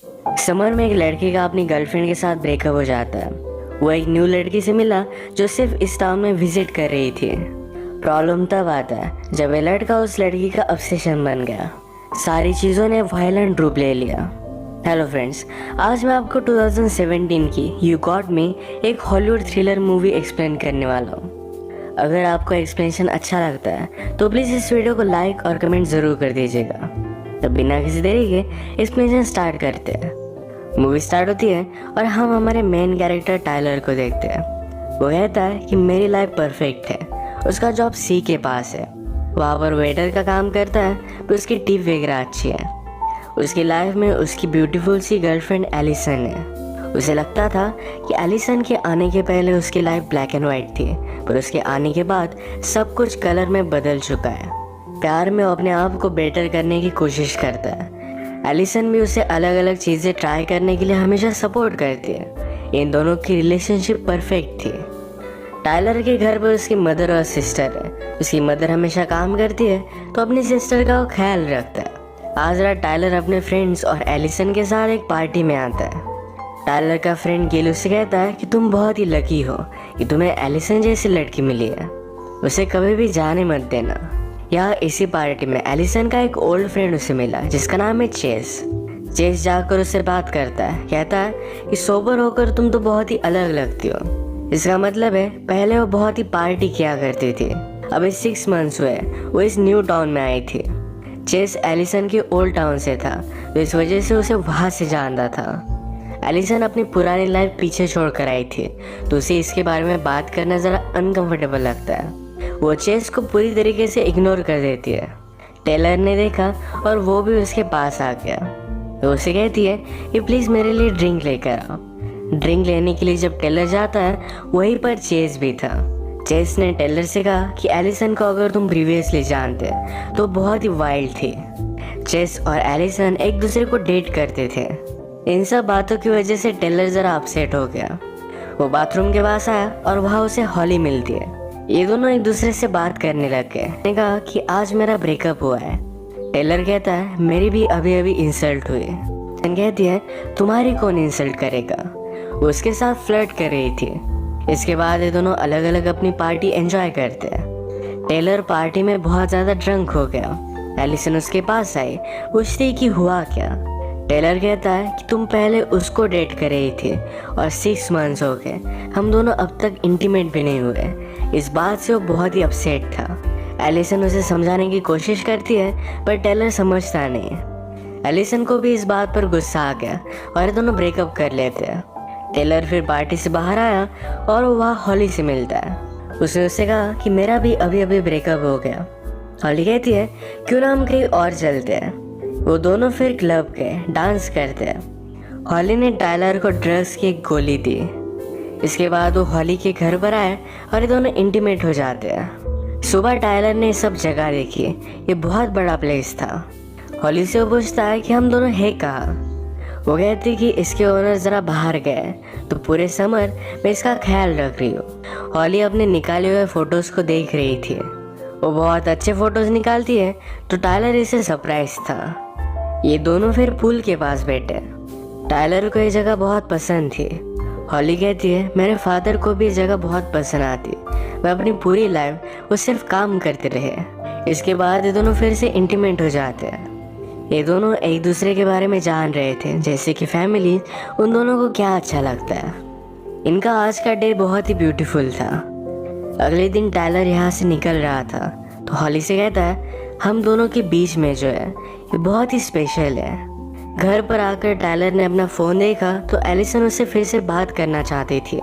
Summer में एक लड़के का अपनी गर्लफ्रेंड के साथ ब्रेकअप हो जाता है। वो एक न्यू लड़की से मिला जो सिर्फ इस टाउन में विजिट कर रही थी। प्रॉब्लम तब आता है जब ये लड़का उस लड़की का ऑब्सेशन बन गया। सारी चीज़ों ने वायलेंट रूप ले लिया। हेलो फ्रेंड्स, आज मैं आपको 2017 की यू गॉट मी एक हॉलीवुड थ्रिलर मूवी एक्सप्लेन करने वाला हूँ। अगर आपको एक्सप्लेनेशन अच्छा लगता है तो प्लीज़ इस वीडियो को लाइक और कमेंट ज़रूर कर दीजिएगा। तो बिना किसी देरी के एक्सप्लेनेशन स्टार्ट करते हैं। मूवी स्टार्ट होती है और हम हमारे मेन कैरेक्टर टाइलर को देखते हैं। वो कहता है कि मेरी लाइफ परफेक्ट है। उसका जॉब सी के पास है, वहाँ पर वेटर का काम करता है, तो उसकी टिप वगैरह अच्छी है। उसकी लाइफ में उसकी ब्यूटीफुल सी गर्लफ्रेंड एलिसन है। उसे लगता था कि एलिसन के आने के पहले उसकी लाइफ ब्लैक एंड वाइट थी, पर उसके आने के बाद सब कुछ कलर में बदल चुका है। प्यार में वो अपने आप को बेटर करने की कोशिश करता है। एलिसन भी उसे अलग अलग चीज़ें ट्राई करने के लिए हमेशा सपोर्ट करती है। इन दोनों की रिलेशनशिप परफेक्ट थी। टाइलर के घर पर उसकी मदर और सिस्टर है। उसकी मदर हमेशा काम करती है तो अपनी सिस्टर का वो ख्याल रखता है। आज रात टाइलर अपने फ्रेंड्स और एलिसन के साथ एक पार्टी में आता है। टाइलर का फ्रेंड गिल उससे कहता है कि तुम बहुत ही लकी हो कि तुम्हें एलिसन जैसी लड़की मिली है। उसे कभी भी जाने मत देना। यहाँ इसी पार्टी में एलिसन का एक ओल्ड फ्रेंड उसे मिला जिसका नाम है चेस। चेस जाकर उससे बात करता है, कहता है कि सोबर होकर तुम तो बहुत ही अलग लगती हो। इसका मतलब है पहले वो बहुत ही पार्टी किया करती थी, अभी 6 मंथ्स हुए वो इस न्यू टाउन में आई थी। चेस एलिसन के ओल्ड टाउन से था तो इस वजह से उसे वहाँ से जानता था। एलिसन अपनी पुरानी लाइफ पीछे छोड़ कर आई थी तो उसे इसके बारे में बात करना ज़रा अनकंफर्टेबल लगता है। वो चेस को पूरी तरीके से इग्नोर कर देती है। टेलर ने देखा और वो भी उसके पास आ गया तो उसे कहती है कि प्लीज़ मेरे लिए ड्रिंक लेकर आओ। ड्रिंक लेने के लिए जब टेलर जाता है वहीं पर चेस भी था। चेस ने टेलर से कहा कि एलिसन को अगर तुम प्रीवियसली जानते तो बहुत ही वाइल्ड थी। चेस और एलिसन एक दूसरे को डेट करते थे। इन सब बातों की वजह से टेलर ज़रा अपसेट हो गया। वो बाथरूम के पास आया और वहाँ उसे हॉली मिलती है। ये दोनों एक दूसरे से बात करने लग गए। उसने कहा कि आज मेरा ब्रेकअप हुआ है। टेलर कहता है मेरी भी अभी अभी इंसल्ट हुई। कहती है तुम्हारी कौन इंसल्ट करेगा। वो उसके साथ फ्लर्ट कर रही थी। इसके बाद ये दोनों अलग अलग अपनी पार्टी एंजॉय करते हैं। टेलर पार्टी में बहुत ज़्यादा ड्रंक हो गया। एलिसन उसके पास आई, पूछती कि हुआ क्या। टेलर कहता है कि तुम पहले उसको डेट कर रही थी और 6 मंथ्स हो गए, हम दोनों अब तक इंटीमेट भी नहीं हुए। इस बात से वो बहुत ही अपसेट था। एलिसन उसे समझाने की कोशिश करती है पर टेलर समझता नहीं। एलिसन को भी इस बात पर गुस्सा आ गया और ये दोनों ब्रेकअप कर लेते हैं। टेलर फिर पार्टी से बाहर आया और वो वहाँ हॉली से मिलता है। उसने उससे कहा कि मेरा भी अभी अभी ब्रेकअप हो गया। हॉली कहती है क्यों ना हम कहीं और चलते हैं। वो दोनों फिर क्लब गए, डांस करते हैं। हॉली ने टाइलर को ड्रग्स की एक गोली दी। इसके बाद वो हॉली के घर पर आए और ये दोनों इंटीमेट हो जाते हैं। सुबह टाइलर ने सब जगह देखी, ये बहुत बड़ा प्लेस था। हॉली से वो पूछता है कि हम दोनों है कहाँ। वो कहती कि इसके ओनर ज़रा बाहर गए तो पूरे समर मैं इसका ख्याल रख रही हूँ। हॉली अपने निकाले हुए फ़ोटोज़ को देख रही थी। वो बहुत अच्छे फ़ोटोज़ निकालती है तो टाइलर इसे सरप्राइज था। ये दोनों फिर पूल के पास बैठे। टाइलर को ये जगह बहुत पसंद थी। हॉली कहती है मेरे फादर को भी ये जगह बहुत पसंद आती, मैं अपनी पूरी लाइफ वो सिर्फ काम करते रहे। इसके बाद ये दोनों फिर से इंटीमेट हो जाते हैं। ये दोनों एक दूसरे के बारे में जान रहे थे, जैसे कि फैमिली उन दोनों को क्या अच्छा लगता है। इनका आज का डे बहुत ही ब्यूटीफुल था। अगले दिन टाइलर यहाँ से निकल रहा था तो हॉली से कहता है हम दोनों के बीच में जो है ये बहुत ही स्पेशल है। घर पर आकर टाइलर ने अपना फ़ोन देखा तो एलिसन उससे फिर से बात करना चाहती थी।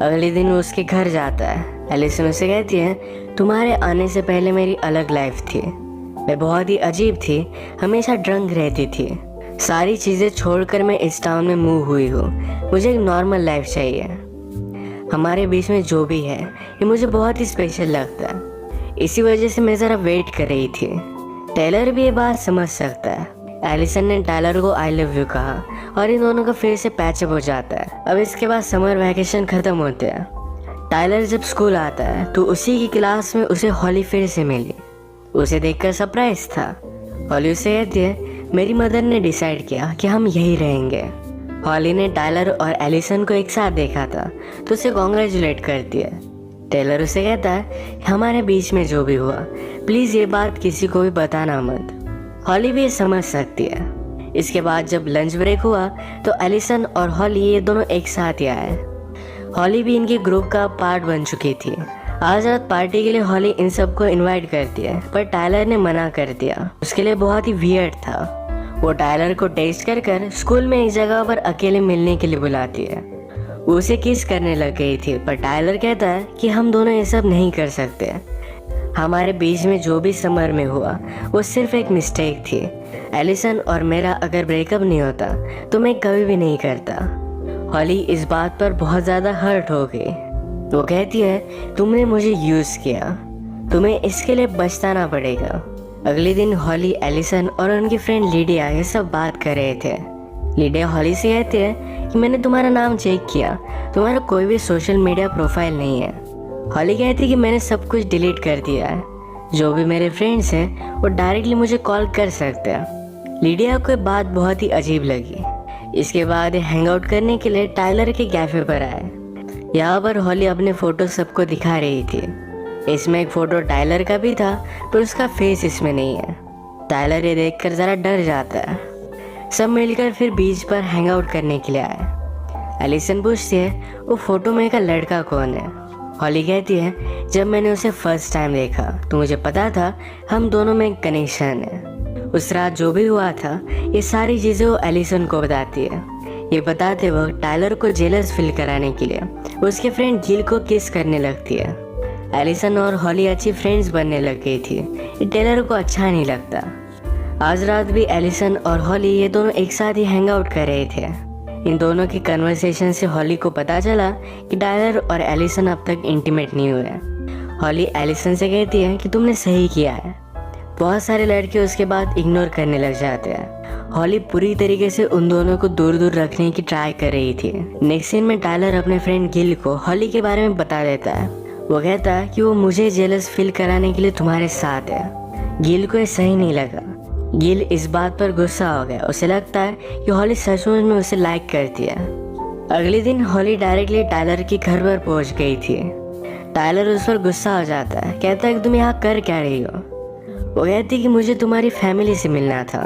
अगले दिन वो उसके घर जाता है। एलिसन उसे कहती है तुम्हारे आने से पहले मेरी अलग लाइफ थी, मैं बहुत ही अजीब थी, हमेशा ड्रंक रहती थी। सारी चीज़ें छोड़कर मैं इस टाउन में मूव हुई हूँ। मुझे एक नॉर्मल लाइफ चाहिए। हमारे बीच में जो भी है ये मुझे बहुत ही स्पेशल लगता है, इसी वजह से मैं ज़रा वेट कर रही थी। टेलर भी ये बात समझ सकता है। एलिसन ने टाइलर को आई लव यू कहा और इन दोनों का फिर से पैचअप हो जाता है। अब इसके बाद समर वैकेशन ख़त्म होते हैं। टाइलर जब स्कूल आता है तो उसी की क्लास में उसे हॉली फिर से मिली। उसे देखकर सरप्राइज था। हॉली उसे कहती है मेरी मदर ने डिसाइड किया कि हम यही रहेंगे। हॉली ने टाइलर और एलिसन को एक साथ देखा था तो उसे कॉन्ग्रेचुलेट करती है। टेलर उसे कहता है हमारे बीच में जो भी हुआ प्लीज़ ये बात किसी को भी बताना मत। हॉली भी ये समझ सकती है। इसके बाद जब लंच ब्रेक हुआ तो एलिसन और हॉली ये दोनों एक साथ ही आए। हॉली भी इनके ग्रुप का पार्ट बन चुकी थी। आज रात पार्टी के लिए हॉली इन सबको इनवाइट करती है पर टाइलर ने मना कर दिया। उसके लिए बहुत ही वियर्ड था। वो टाइलर को टेस्ट कर स्कूल में एक जगह पर अकेले मिलने के लिए बुलाती है। वो उसे किस करने लग गई थी पर टाइलर कहता है कि हम दोनों ये सब नहीं कर सकते। हमारे बीच में जो भी समर में हुआ वो सिर्फ एक मिस्टेक थी। एलिसन और मेरा अगर ब्रेकअप नहीं होता तो मैं कभी भी नहीं करता। हॉली इस बात पर बहुत ज़्यादा हर्ट हो गई। वो कहती है तुमने मुझे यूज़ किया, तुम्हें इसके लिए पछताना पड़ेगा। अगले दिन हॉली, एलिसन और उनकी फ्रेंड लिडिया ये सब बात कर रहे थे। लिडिया हॉली से कहती है कि मैंने तुम्हारा नाम चेक किया, तुम्हारा कोई भी सोशल मीडिया प्रोफाइल नहीं है। हॉली कहती है कि मैंने सब कुछ डिलीट कर दिया है, जो भी मेरे फ्रेंड्स हैं वो डायरेक्टली मुझे कॉल कर सकते हैं। लिडिया को बात बहुत ही अजीब लगी। इसके बाद हैंग आउट करने के लिए टाइलर के कैफे पर आए। यहाँ पर हॉली अपने फ़ोटो सबको दिखा रही थी। इसमें एक फ़ोटो टाइलर का भी था पर उसका फेस इसमें नहीं है। टाइलर ये देखकर ज़रा डर जाता है। सब मिलकर फिर बीच पर हैंग आउट करने के लिए आए। एलिसन पूछती है वो फोटो में का लड़का कौन है। हॉली कहती है जब मैंने उसे फर्स्ट टाइम देखा तो मुझे पता था हम दोनों में एक कनेक्शन है। उस रात जो भी हुआ था ये सारी चीज़ें वो एलिसन को बताती है। ये बताते वक्त टाइलर को जेलस फील कराने के लिए उसके फ्रेंड गिल को किस करने लगती है। एलिसन और हॉली अच्छी फ्रेंड्स बनने लग गई थी। ये टेलर को अच्छा नहीं लगता। आज रात भी एलिसन और हॉली ये दोनों एक साथ ही हैंग आउट कर रहे थे। इन दोनों की कन्वर्सेशन से हॉली को पता चला कि टाइलर और एलिसन अब तक इंटीमेट नहीं हुए। हॉली एलिसन से कहती है कि तुमने सही किया है। बहुत सारे लड़के उसके बाद इग्नोर करने लग जाते हैं। हॉली पूरी तरीके से उन दोनों को दूर दूर रखने की ट्राई कर रही थी। नेक्स्ट सीन में टाइलर अपने फ्रेंड गिल को हॉली के बारे में बता देता है। वो कहता है कि वो मुझे जेलस फील कराने के लिए तुम्हारे साथ है। गिल को ये सही नहीं लगा। गिल इस बात पर गुस्सा हो गया। उसे लगता है कि हॉली सचमुच में उसे लाइक करती है। अगले दिन हॉली डायरेक्टली टाइलर के घर पर पहुंच गई थी। टाइलर उस पर गुस्सा हो जाता है। कहता है कि तुम यहाँ कर क्या रही हो। वो कहती है कि मुझे तुम्हारी फैमिली से मिलना था।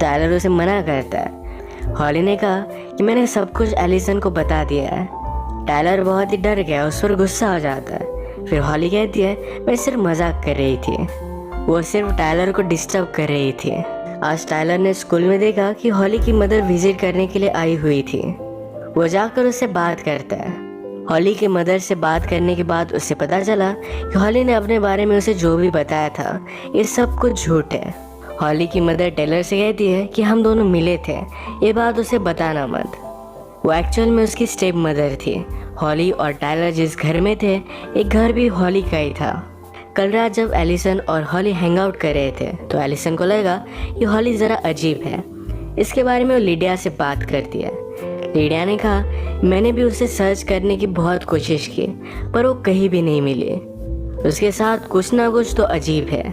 टाइलर उसे मना करता है। हॉली ने कहा कि मैंने सब कुछ एलिसन को बता दिया है। टाइलर बहुत ही डर गया, उस पर गुस्सा हो जाता है। फिर हॉली कहती है मैं सिर्फ मजाक कर रही थी। वो सिर्फ टाइलर को डिस्टर्ब कर रही थी। आज टाइलर ने स्कूल में देखा कि हॉली की मदर विजिट करने के लिए आई हुई थी। वो जाकर उससे बात करता है। हॉली की मदर से बात करने के बाद उसे पता चला कि हॉली ने अपने बारे में उसे जो भी बताया था ये सब कुछ झूठ है। हॉली की मदर टेलर से कहती है कि हम दोनों मिले थे, ये बात उसे बताना मत। वो एक्चुअल में उसकी स्टेप मदर थी। हॉली और टाइलर जिस घर में थे एक घर भी हॉली का ही था। कल रात जब एलिसन और हॉली हैंग आउट कर रहे थे तो एलिसन को लगा कि हॉली ज़रा अजीब है। इसके बारे में वो लिडिया से बात करती है। लिडिया ने कहा मैंने भी उसे सर्च करने की बहुत कोशिश की पर वो कहीं भी नहीं मिली। उसके साथ कुछ ना कुछ तो अजीब है।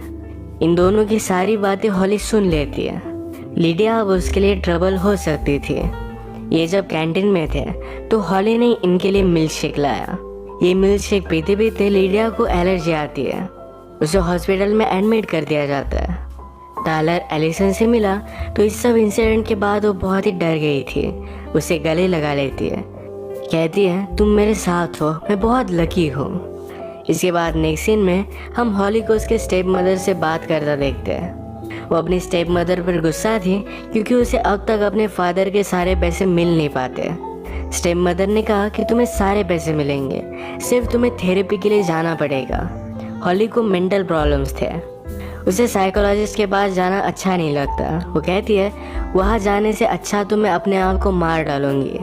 इन दोनों की सारी बातें हॉली सुन लेती है। लिडिया अब उसके लिए ट्रबल हो सकती थी। ये जब कैंटीन में थे तो हॉली ने इनके लिए मिल्क शेक लाया। ये मिल्क शेक पीते पीते लिडिया को एलर्जी आती है। उसे हॉस्पिटल में एडमिट कर दिया जाता है। टाइलर एलिसन से मिला तो इस सब इंसिडेंट के बाद वो बहुत ही डर गई थी। उसे गले लगा लेती है। कहती है तुम मेरे साथ हो, मैं बहुत लकी हूँ। इसके बाद नेक्स्ट सीन में हम हॉली को उसके स्टेप मदर से बात करता देखते हैं। वो अपनी स्टेप मदर पर गुस्सा थी क्योंकि उसे अब तक अपने फादर के सारे पैसे मिल नहीं पाते। स्टेप मदर ने कहा कि तुम्हें सारे पैसे मिलेंगे, सिर्फ तुम्हें थेरेपी के लिए जाना पड़ेगा। हॉली को मेंटल प्रॉब्लम्स थे। उसे साइकोलॉजिस्ट के पास जाना अच्छा नहीं लगता। वो कहती है वहाँ जाने से अच्छा तो मैं अपने आप को मार डालूंगी।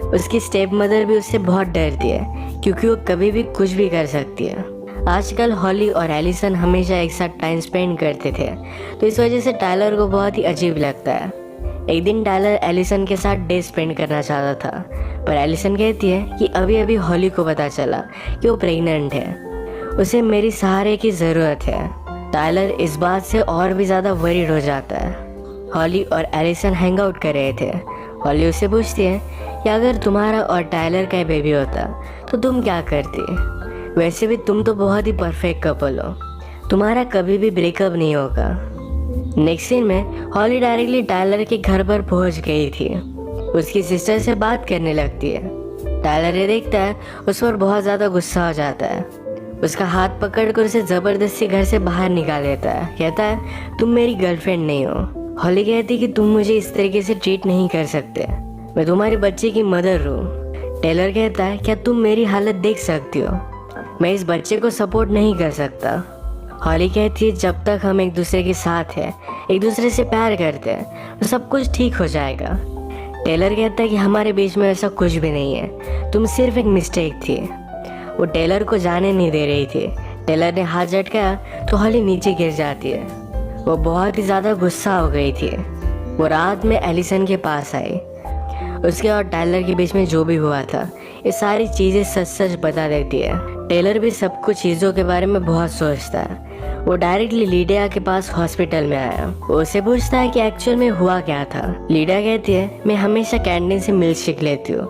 उसकी स्टेप मदर भी उससे बहुत डरती है क्योंकि वो कभी भी कुछ भी कर सकती है। आजकल हॉली और एलिसन हमेशा एक साथ टाइम स्पेंड करते थे तो इस वजह से टाइलर को बहुत ही अजीब लगता है। एक दिन टाइलर एलिसन के साथ डे स्पेंड करना चाहता था पर एलिसन कहती है कि अभी अभी हॉली को पता चला कि वो प्रेग्नेंट है, उसे मेरी सहारे की ज़रूरत है। टाइलर इस बात से और भी ज़्यादा वरीड हो जाता है। हॉली और एलिसन हैंग आउट कर रहे थे। हॉली उससे पूछती है कि अगर तुम्हारा और टायलर का बेबी होता तो तुम क्या करती। वैसे भी तुम तो बहुत ही परफेक्ट कपल हो, तुम्हारा कभी भी ब्रेकअप नहीं होगा। नेक्स्ट सीन में हॉली डायरेक्टली टायलर के घर पर पहुंच गई थी। उसकी सिस्टर से बात करने लगती है। टायलर ये देखता है, उस पर बहुत ज़्यादा गुस्सा हो जाता है। उसका हाथ पकड़कर उसे ज़बरदस्ती घर से बाहर निकाल देता है। कहता है तुम मेरी गर्लफ्रेंड नहीं हो। हॉली कहती कि तुम मुझे इस तरीके से ट्रीट नहीं कर सकते, मैं तुम्हारे बच्चे की मदर हूँ। टेलर कहता है क्या तुम मेरी हालत देख सकती हो, मैं इस बच्चे को सपोर्ट नहीं कर सकता। हॉली कहती है जब तक हम एक दूसरे के साथ हैं, एक दूसरे से प्यार करते हैं तो सब कुछ ठीक हो जाएगा। टेलर कहता है कि हमारे बीच में ऐसा कुछ भी नहीं है, तुम सिर्फ एक मिस्टेक थी। वो टेलर को जाने नहीं दे रही थी। टेलर ने हाथ झटकाया तो हॉली नीचे गिर जाती है। वो बहुत ही ज़्यादा गुस्सा हो गई थी। वो रात में एलिसन के पास आई। उसके और टायलर के बीच में जो भी हुआ था ये सारी चीज़ें सच सच बता देती है। टेलर भी सब कुछ चीज़ों के बारे में बहुत सोचता है। वो डायरेक्टली लीडिया के पास हॉस्पिटल में आया। वो उससे पूछता है कि एक्चुअल में हुआ क्या था। लीडिया कहती है मैं हमेशा कैंटीन से मिल्क शेक लेती हूँ,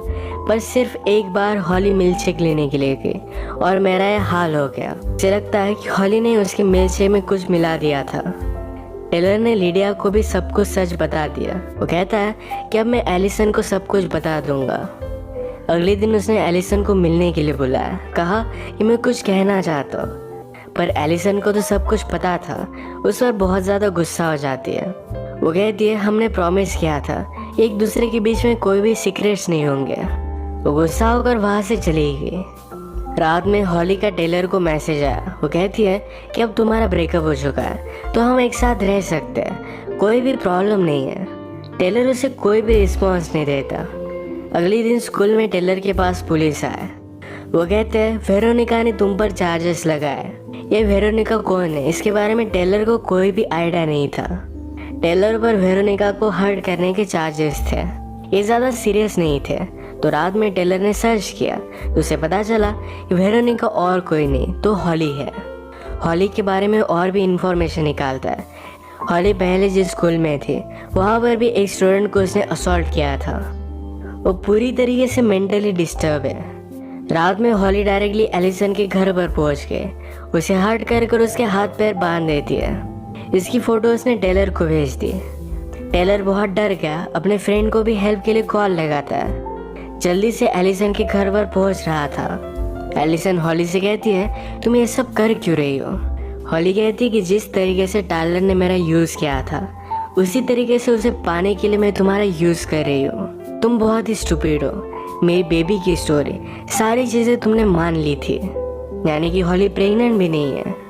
पर सिर्फ एक बार हॉली मिल्क शेक लेने के लिए गई और मेरा यह हाल हो गया। मुझे लगता है कि हॉली ने उसके मिल्क शेक में कुछ मिला दिया था। टेलर ने लीडिया को भी सब कुछ सच बता दिया। वो कहता है कि अब मैं एलिसन को सब कुछ बता दूंगा। अगले दिन उसने एलिसन को मिलने के लिए बुलाया। कहा कि मैं कुछ कहना चाहता हूँ, पर एलिसन को तो सब कुछ पता था। उस पर बहुत ज़्यादा गुस्सा हो जाती है। वो कहती है हमने प्रॉमिस किया था एक दूसरे के बीच में कोई भी सीक्रेट्स नहीं होंगे। वो गुस्सा होकर वहाँ से चली गई। रात में हॉली का टेलर को मैसेज आया। वो कहती है कि अब तुम्हारा ब्रेकअप हो चुका है तो हम एक साथ रह सकते हैं, कोई भी प्रॉब्लम नहीं है। टेलर उसे कोई भी रिस्पॉन्स नहीं देता। अगले दिन स्कूल में टेलर के पास पुलिस आए। वो कहते हैं वेरोनिका ने तुम पर चार्जेस लगाए। ये वेरोनिका कौन है इसके बारे में टेलर को कोई भी आइडिया नहीं था। टेलर पर वेरोनिका को हर्ट करने के चार्जेस थे, ये ज़्यादा सीरियस नहीं थे। तो रात में टेलर ने सर्च किया तो उसे पता चला कि वेरोनिका और कोई नहीं तो हॉली है। हॉली के बारे में और भी इंफॉर्मेशन निकालता है। हॉली पहले जिस स्कूल में थी वहाँ पर भी एक स्टूडेंट को उसने असॉल्ट किया था। वो पूरी तरीके से मेंटली डिस्टर्ब है। रात में हॉली डायरेक्टली एलिसन के घर पर पहुंच गए। उसे हर्ट कर उसके हाथ पैर बांध देती है। इसकी फोटो उसने टेलर को भेज दी। टेलर बहुत डर गया, अपने फ्रेंड को भी हेल्प के लिए कॉल लगाता है। जल्दी से एलिसन के घर पर पहुंच रहा था। एलिसन हॉली से कहती है तुम ये सब कर क्यों रही हो। हॉली कहती है कि जिस तरीके से टायलर ने मेरा यूज़ किया था उसी तरीके से उसे पाने के लिए मैं तुम्हारा यूज़ कर रही हूँ। तुम बहुत ही स्टूपिड हो। मेरी बेबी की स्टोरी सारी चीज़ें तुमने मान ली थी, यानी कि हॉली प्रेग्नेंट भी नहीं है।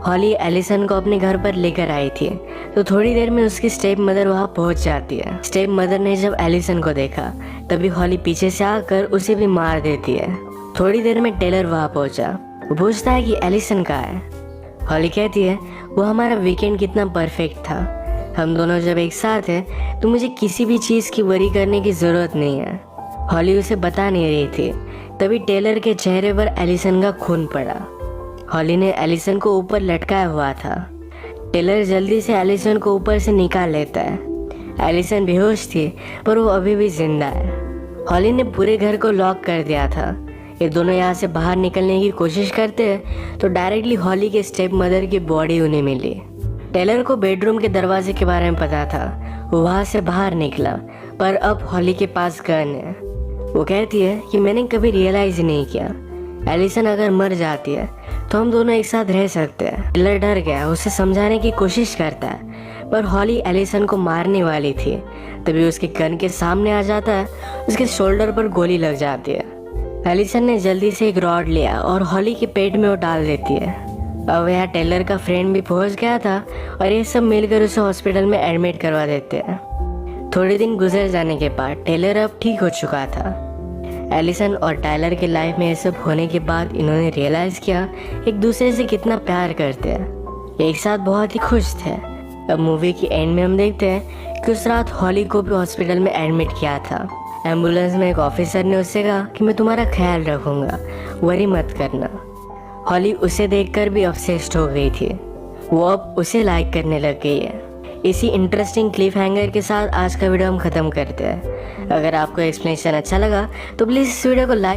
हॉली एलिसन को अपने घर पर लेकर आई थी तो थोड़ी देर में उसकी स्टेप मदर वहाँ पहुँच जाती है। स्टेप मदर ने जब एलिसन को देखा तभी हॉली पीछे से आकर उसे भी मार देती है। थोड़ी देर में टेलर वहाँ पहुँचा। वो पूछता है कि एलिसन कहाँ है। हॉली कहती है वो हमारा वीकेंड कितना परफेक्ट था, हम दोनों जब एक साथ हैं तो मुझे किसी भी चीज़ की वरी करने की ज़रूरत नहीं है। हॉली उसे बता नहीं रही थी, तभी टेलर के चेहरे पर एलिसन का खून पड़ा। हॉली ने एलिसन को ऊपर लटकाया हुआ था। टेलर जल्दी से एलिसन को ऊपर से निकाल लेता है। एलिसन बेहोश थी पर वो अभी भी जिंदा है। हॉली ने पूरे घर को लॉक कर दिया था। ये दोनों यहाँ से बाहर निकलने की कोशिश करते हैं तो डायरेक्टली हॉली के स्टेप मदर की बॉडी उन्हें मिली। टेलर को बेडरूम के दरवाजे के बारे में पता था। वो वहाँ से बाहर निकला, पर अब हॉली के पास गन है। वो कहती है कि मैंने कभी रियलाइज नहीं किया एलिसन अगर मर जाती है तो हम दोनों एक साथ रह सकते हैं। टेलर डर गया, उसे समझाने की कोशिश करता है, पर हॉली एलिसन को मारने वाली थी। तभी उसके गन के सामने आ जाता है, उसके शोल्डर पर गोली लग जाती है। एलिसन ने जल्दी से एक रॉड लिया और हॉली के पेट में वो डाल देती है। अब यहाँ टेलर का फ्रेंड भी पहुँच गया था और ये सब मिलकर उसे हॉस्पिटल में एडमिट करवा देते हैं। थोड़े दिन गुजर जाने के बाद टेलर अब ठीक हो चुका था। एलिसन और टायलर के लाइफ में ये सब होने के बाद इन्होंने रियलाइज़ किया एक दूसरे से कितना प्यार करते हैं। एक साथ बहुत ही खुश थे। अब मूवी की एंड में हम देखते हैं कि उस रात हॉली को भी हॉस्पिटल में एडमिट किया था। एम्बुलेंस में एक ऑफिसर ने उससे कहा कि मैं तुम्हारा ख्याल रखूँगा, वरी मत करना। हॉली उसे देखकर भी ऑब्सेस्ड हो गई थी। वो अब उसे लाइक करने लग गई है। इसी इंटरेस्टिंग क्लिफ हैंगर के साथ आज का वीडियो हम ख़त्म करते हैं। अगर आपको एक्सप्लेनेशन अच्छा लगा तो प्लीज़ इस वीडियो को लाइक